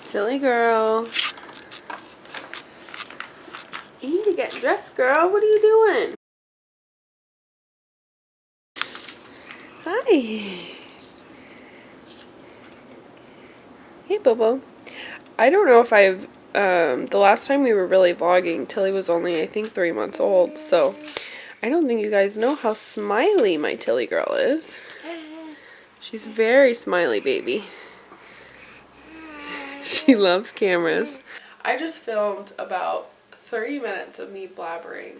Tilly girl. You need to get dressed, girl. What are you doing? Hi. Hey, Bobo. I don't know if I've, the last time we were really vlogging, Tilly was only, I think, 3 months old, so I don't think you guys know how smiley my Tilly girl is. She's very smiley, baby. She loves cameras. I just filmed about 30 minutes of me blabbering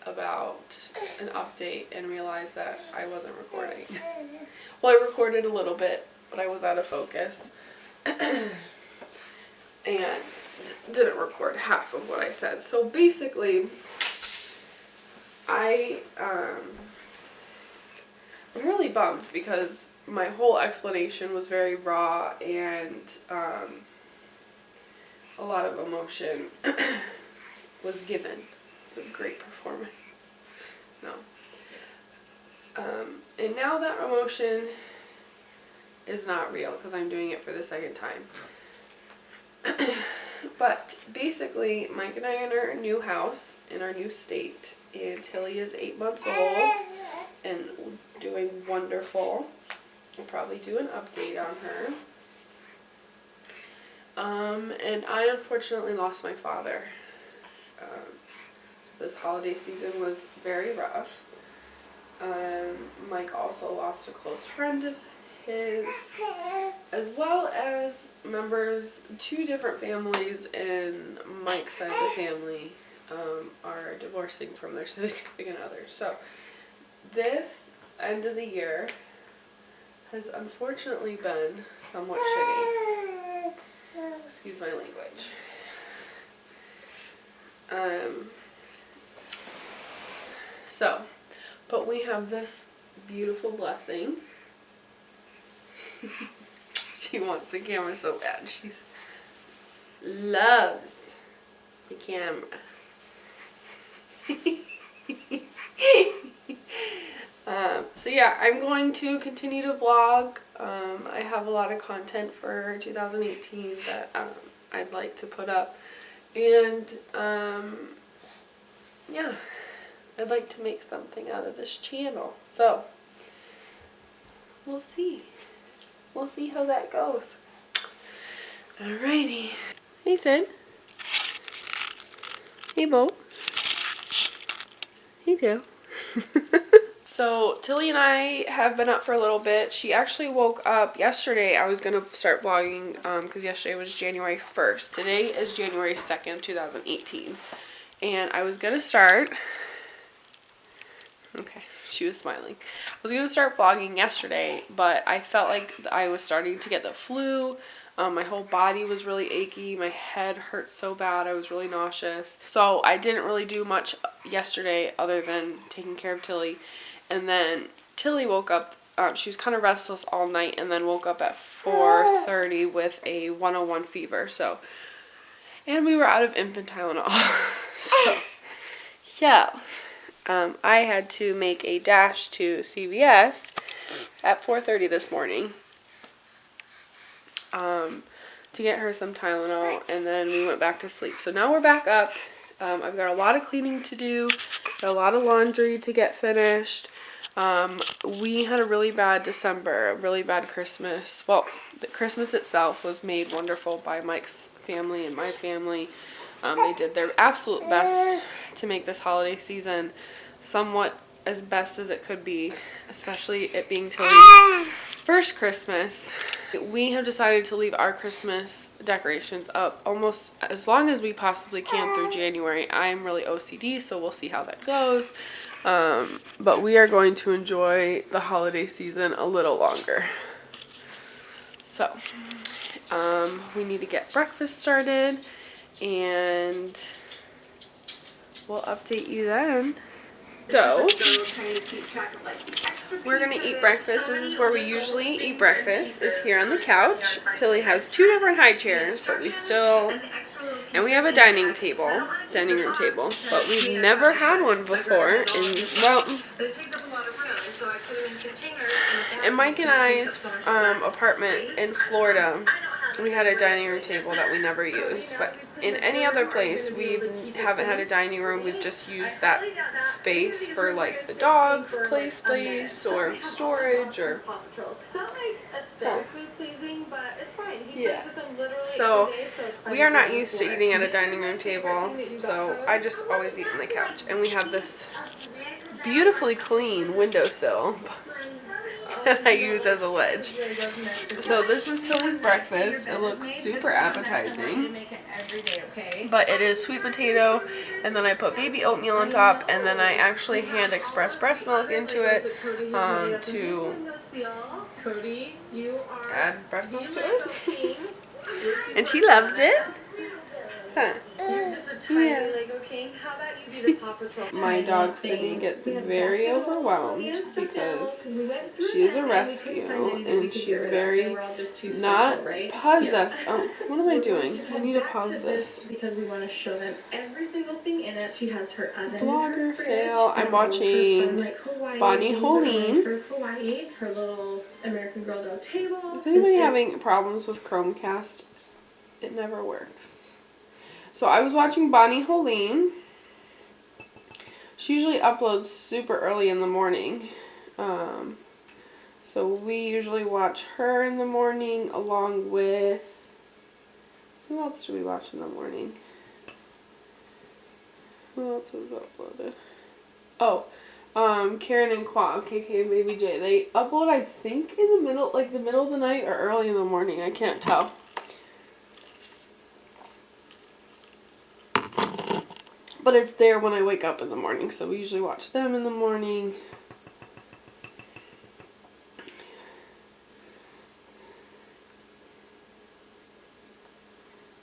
about an update and realized that I wasn't recording. Well, I recorded a little bit, but I was out of focus. And didn't record half of what I said. So basically, I'm really bummed because my whole explanation was very raw and a lot of emotion was given. It was a great performance. No. And now that emotion is not real because I'm doing it for the second time. But basically, Mike and I are in our new house in our new state, and Tilly is 8 months old and doing wonderful. We'll probably do an update on her. And I unfortunately lost my father. So this holiday season was very rough. Mike also lost a close friend of his, as well as members, 2 different families in Mike's side of the family are divorcing from their significant others. So this end of the year has unfortunately been somewhat shitty. Excuse my language. But we have this beautiful blessing. She wants the camera so bad. She loves the camera. So yeah, I'm going to continue to vlog. I have a lot of content for 2018 that I'd like to put up. And yeah, I'd like to make something out of this channel. So we'll see. We'll see how that goes. Alrighty. Hey, Sid. Hey, Bo. Hey, Tail. So, Tilly and I have been up for a little bit. She actually woke up yesterday. I was going to start vlogging because yesterday was January 1st. Today is January 2nd, 2018. And I was going to start... Okay, she was smiling. I was going to start vlogging yesterday, but I felt like I was starting to get the flu. My whole body was really achy. My head hurt so bad. I was really nauseous. So I didn't really do much yesterday other than taking care of Tilly. And then Tilly woke up. She was kind of restless all night and then woke up at 4:30 with a 101 fever. So, and we were out of infant Tylenol. I had to make a dash to CVS at 4:30 this morning to get her some Tylenol, and then we went back to sleep. So now we're back up. I've got a lot of cleaning to do, got a lot of laundry to get finished. We had a really bad December, a really bad Christmas. Well, the Christmas itself was made wonderful by Mike's family and my family. They did their absolute best to make this holiday season somewhat as best as it could be, especially it being Tilly's first Christmas. We have decided to leave our Christmas decorations up almost as long as we possibly can through January. I'm really OCD, so we'll see how that goes. But we are going to enjoy the holiday season a little longer. So, we need to get breakfast started, and we'll update you then. So, we're going to eat breakfast. This is where we usually eat breakfast, is here on the couch. Tilly has 2 different high chairs, but we still, and we have a dining room table, but we've never had one before. And, well, in Mike and I's apartment in Florida, we had a dining room table that we never used, but in any other place we haven't had a dining room. We've just used that space for like the dogs' play space or storage or yeah. So we are not used to eating at a dining room table, so I just always eat on the couch. And we have this beautifully clean windowsill that I use as a ledge. So this is Tilly's breakfast. It looks super appetizing, but it is sweet potato, and then I put baby oatmeal on top, and then I actually hand express breast milk into it to add breast milk to it. And she loves it. Huh. Yeah. My dog Sydney gets very overwhelmed because she is a rescue and she's very not possessed. Oh, what am I doing? I need to pause this. Because we want to show them every single thing in it. She has her oven. Vlogger fail. I'm watching Bonnie Holine. Her little American Girl Dog table. Is anybody having problems with Chromecast? It never works. So I was watching Bonnie Holine. She usually uploads super early in the morning. So we usually watch her in the morning along with... Who else do we watch in the morning? Who else is uploaded? Oh, Karen and Quag, KK and Baby J. They upload, I think, in the middle, like the middle of the night or early in the morning. I can't tell. But it's there when I wake up in the morning, so we usually watch them in the morning.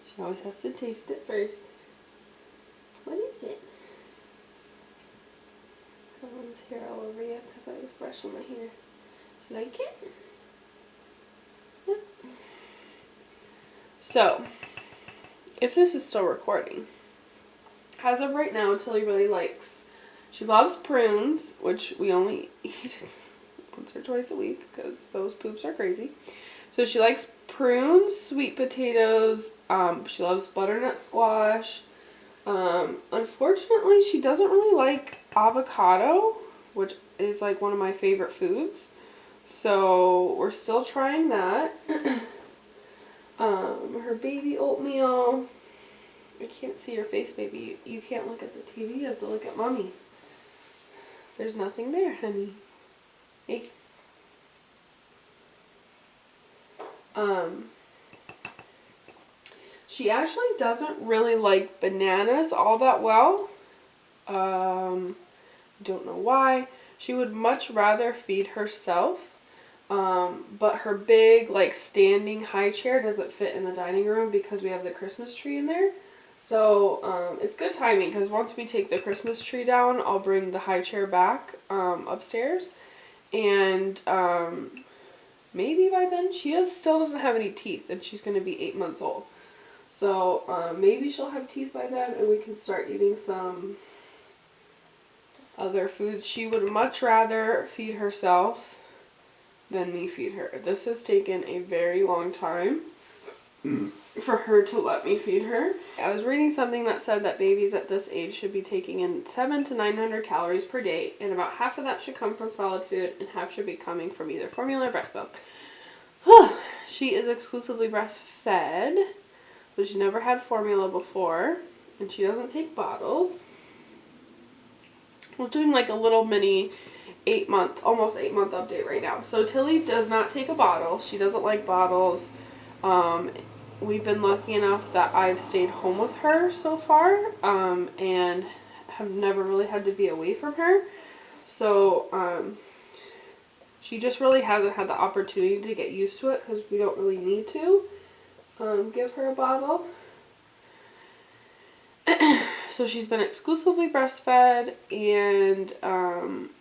She always has to taste it first. What is it? Got one's hair all over you because I was brushing my hair. You like it? Yep. So, if this is still recording, as of right now, Tilly really likes, she loves prunes, which we only eat once or twice a week because those poops are crazy. So she likes prunes, sweet potatoes, she loves butternut squash. Unfortunately, she doesn't really like avocado, which is like one of my favorite foods. So we're still trying that. Her baby oatmeal. I can't see your face, baby. You can't look at the TV. You have to look at mommy. There's nothing there, honey. Hey. She actually doesn't really like bananas all that well. Don't know why. She would much rather feed herself. But her big, like, standing high chair doesn't fit in the dining room because we have the Christmas tree in there. So, it's good timing because once we take the Christmas tree down, I'll bring the high chair back, upstairs. And, maybe by then, she still doesn't have any teeth and she's going to be 8 months old. So, maybe she'll have teeth by then and we can start eating some other foods. She would much rather feed herself than me feed her. This has taken a very long time for her to let me feed her. I was reading something that said that babies at this age should be taking in 700 to 900 calories per day, and about half of that should come from solid food and half should be coming from either formula or breast milk. She is exclusively breastfed, but she's never had formula before, and she doesn't take bottles. We're doing like a little mini almost 8 month update right now. So Tilly does not take a bottle. She doesn't like bottles. We've been lucky enough that I've stayed home with her so far, and have never really had to be away from her. So, she just really hasn't had the opportunity to get used to it because we don't really need to give her a bottle. So she's been exclusively breastfed, and,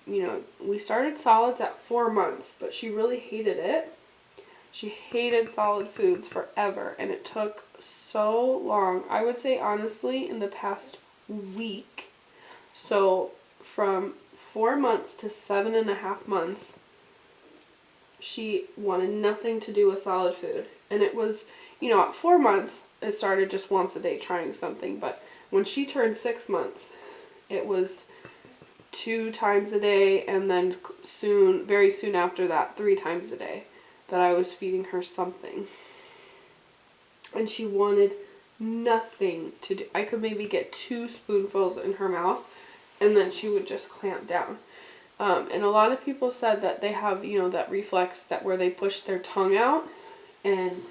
you know, we started solids at 4 months, but she really hated it. She hated solid foods forever, and it took so long. I would say, honestly, in the past week, so from 4 months to 7.5 months, she wanted nothing to do with solid food. And it was you know, at 4 months, it started just once a day trying something. But when she turned 6 months, it was 2 times a day, and then very soon after that, 3 times a day that I was feeding her something. And she wanted nothing to do. I could maybe get 2 spoonfuls in her mouth, and then she would just clamp down. And a lot of people said that they have, you know, that reflex that where they push their tongue out, and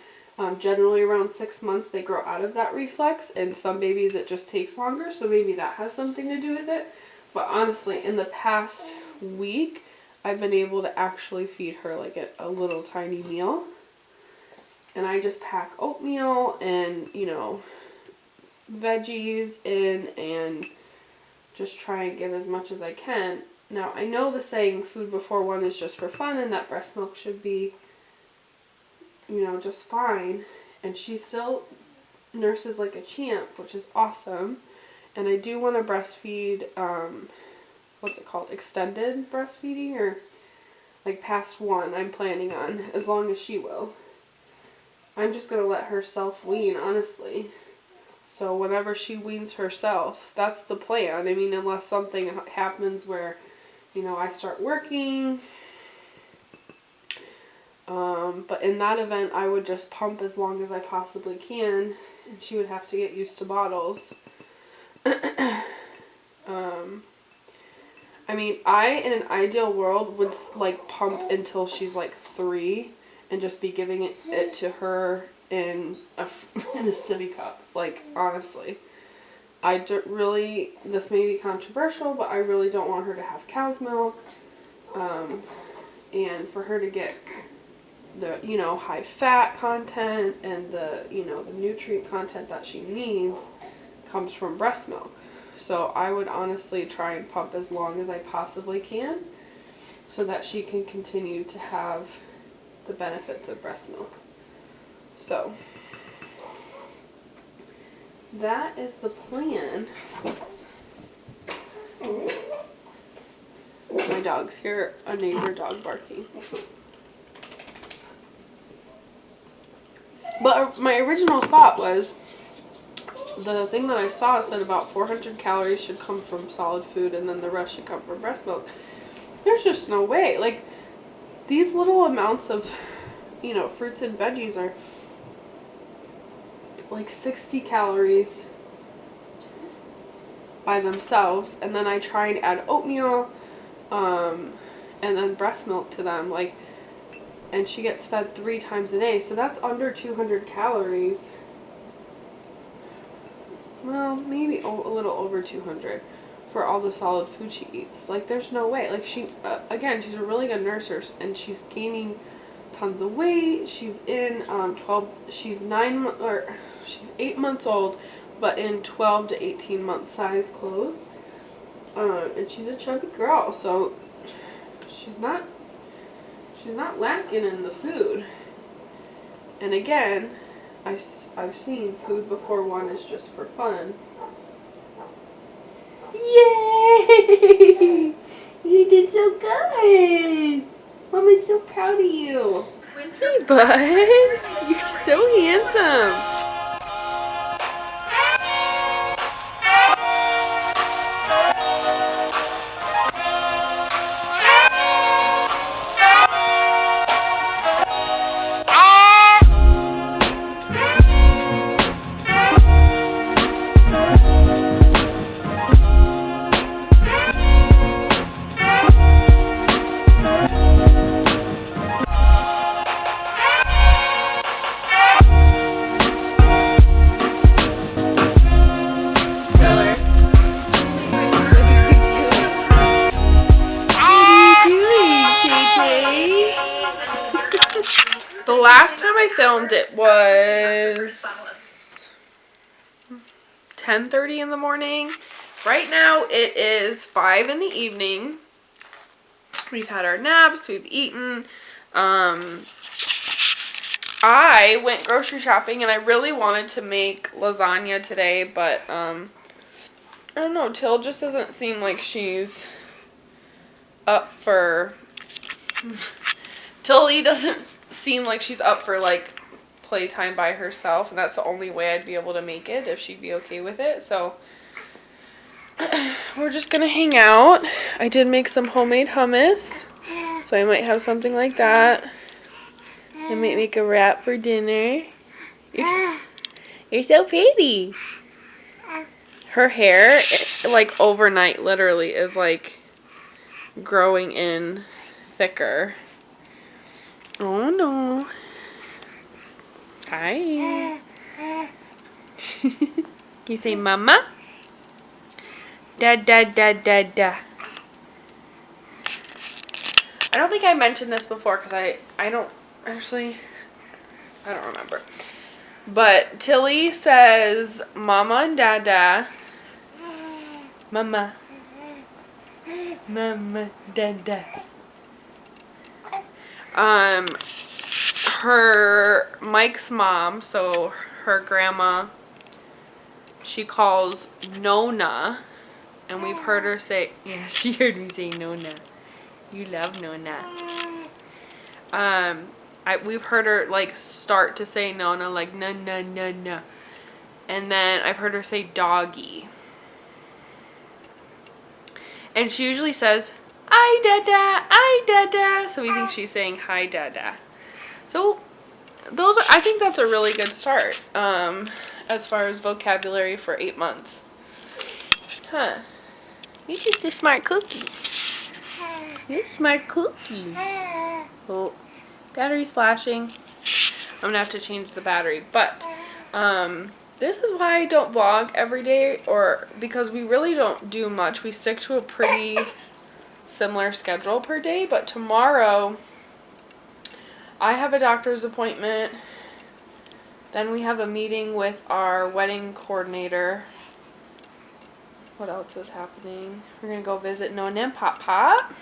generally around 6 months they grow out of that reflex, and some babies it just takes longer, so maybe that has something to do with it. But honestly, in the past week, I've been able to actually feed her like a little tiny meal. And I just pack oatmeal and, you know, veggies in and just try and give as much as I can. Now, I know the saying food before 1 is just for fun, and that breast milk should be, you know, just fine. And she still nurses like a champ, which is awesome. And I do want to breastfeed, what's it called, extended breastfeeding, or like past 1 I'm planning on, as long as she will. I'm just going to let her self-wean, honestly. So whenever she weans herself, that's the plan. I mean, unless something happens where, you know, I start working. But in that event, I would just pump as long as I possibly can, and she would have to get used to bottles. I mean, in an ideal world, would like pump until she's like 3, and just be giving it to her in a sippy cup. Like, honestly, this may be controversial, but I really don't want her to have cow's milk, and for her to get the, you know, high fat content and the, you know, the nutrient content that she needs comes from breast milk. So I would honestly try and pump as long as I possibly can, so that she can continue to have the benefits of breast milk. So that is the plan. My dogs hear a neighbor dog barking. But my original thought was, the thing that I saw said about 400 calories should come from solid food, and then the rest should come from breast milk. There's just no way. Like, these little amounts of, you know, fruits and veggies are like 60 calories by themselves, and then I try and add oatmeal, and then breast milk to them, like, and she gets fed 3 times a day, so that's under 200 calories. Well, maybe a little over 200 for all the solid food she eats. Like, there's no way. Like, she, again, she's a really good nurser, and she's gaining tons of weight. She's in she's 8 months old, but in 12 to 18 month size clothes. And she's a chubby girl, so she's not lacking in the food. And again, I've seen food before 1 is just for fun. Yay! You did so good! Mama's so proud of you. Hey, bud. You're so handsome. The last time I filmed it was 10:30 in the morning. Right now it is 5 in the evening. We've had our naps, we've eaten. I went grocery shopping, and I really wanted to make lasagna today, but I don't know, Till just doesn't seem like she's up for Tilly doesn't seem like she's up for, like, playtime by herself, and that's the only way I'd be able to make it if she'd be okay with it. So we're just gonna hang out. I did make some homemade hummus, so I might have something like that. I might make a wrap for dinner. You're so pretty. Her hair, like overnight, literally is like growing in thicker. Oh no. Hi. You say mama? Da da da da da. I don't think I mentioned this before because I don't remember. But Tilly says mama and dada. Mama. Mama, dada. Mike's mom, so her grandma, she calls Nona, and we've heard her say, yeah, she heard me say Nona. You love Nona. We've heard her like start to say Nona, like na na na na, and then I've heard her say doggy, and she usually says hi dada, so we think she's saying hi dada. So I think that's a really good start as far as vocabulary for 8 months. Huh? You're just a smart cookie. You're a smart cookie. Oh, battery's flashing. I'm gonna have to change the battery, but this is why I don't vlog every day, or because we really don't do much. We stick to a pretty similar schedule per day, but tomorrow I have a doctor's appointment. Then we have a meeting with our wedding coordinator. What else is happening? We're going to go visit Nona and Pop Pop.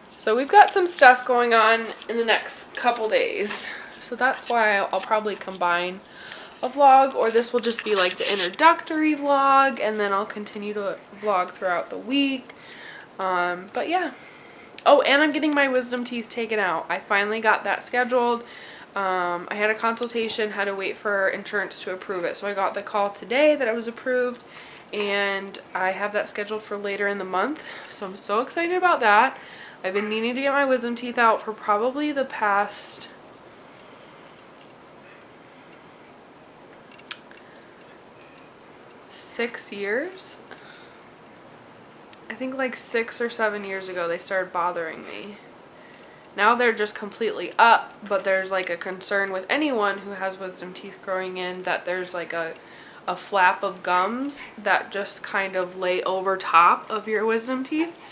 So we've got some stuff going on in the next couple days. So that's why I'll probably combine a vlog, or this will just be like the introductory vlog, and then I'll continue to vlog throughout the week. But yeah. Oh, and I'm getting my wisdom teeth taken out. I finally got that scheduled. I had a consultation, had to wait for insurance to approve it. So I got the call today that it was approved, and I have that scheduled for later in the month. So I'm so excited about that. I've been needing to get my wisdom teeth out for probably the past six years. I think like 6 or 7 years ago they started bothering me. Now they're just completely up, but there's like a concern with anyone who has wisdom teeth growing in that there's like a flap of gums that just kind of lay over top of your wisdom teeth,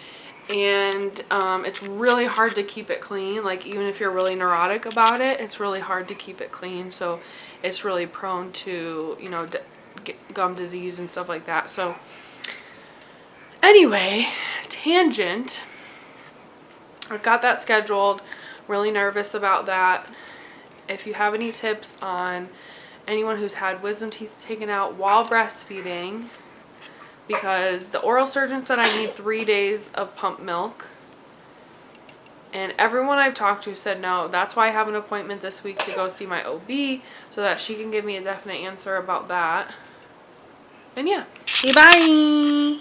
and it's really hard to keep it clean. Like even if you're really neurotic about it, it's really hard to keep it clean, so it's really prone to, you know, gum disease and stuff like that. So anyway, tangent. I've got that scheduled. Really nervous about that. If you have any tips on anyone who's had wisdom teeth taken out while breastfeeding, because the oral surgeon said I need 3 days of pump milk, and everyone I've talked to said no. That's why I have an appointment this week to go see my OB so that she can give me a definite answer about that. And yeah, say bye.